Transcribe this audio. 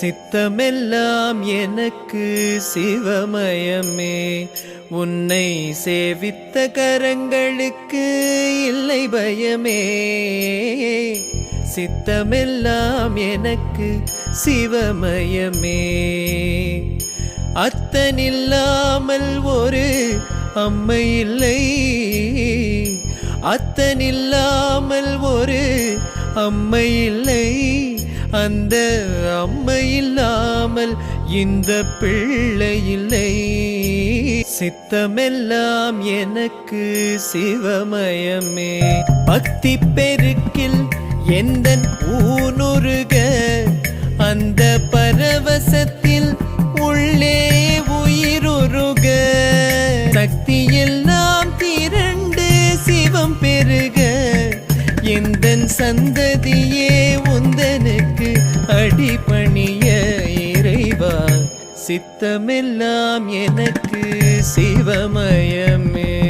சித்தமெல்லாம் எனக்கு சிவமயமே. உன்னை சேவித்த கரங்களுக்கு இல்லை பயமே. சித்தமெல்லாம் எனக்கு சிவமயமே. அத்தனில்லாமல் ஒரு அம்மை இல்லை. அத்தனில்லாமல் ஒரு அம்மை இல்லை. அந்த அம்மை இல்லாமல் இந்த பிள்ளை இல்லை. சித்தமெல்லாம் எனக்கு சிவமயமே. பக்தி பெருக்கில் எந்தன் ஊனுருக அந்த பரவசத்தில் உள்ளே உயிருருக சக்தி எல்லாம் திரண்டு சிவம் பெருக எந்தன் சந்ததியே உந்தனுக்கு அடிபணிய இறைவா. சித்தமெல்லாம் எனக்கு சிவமயமே.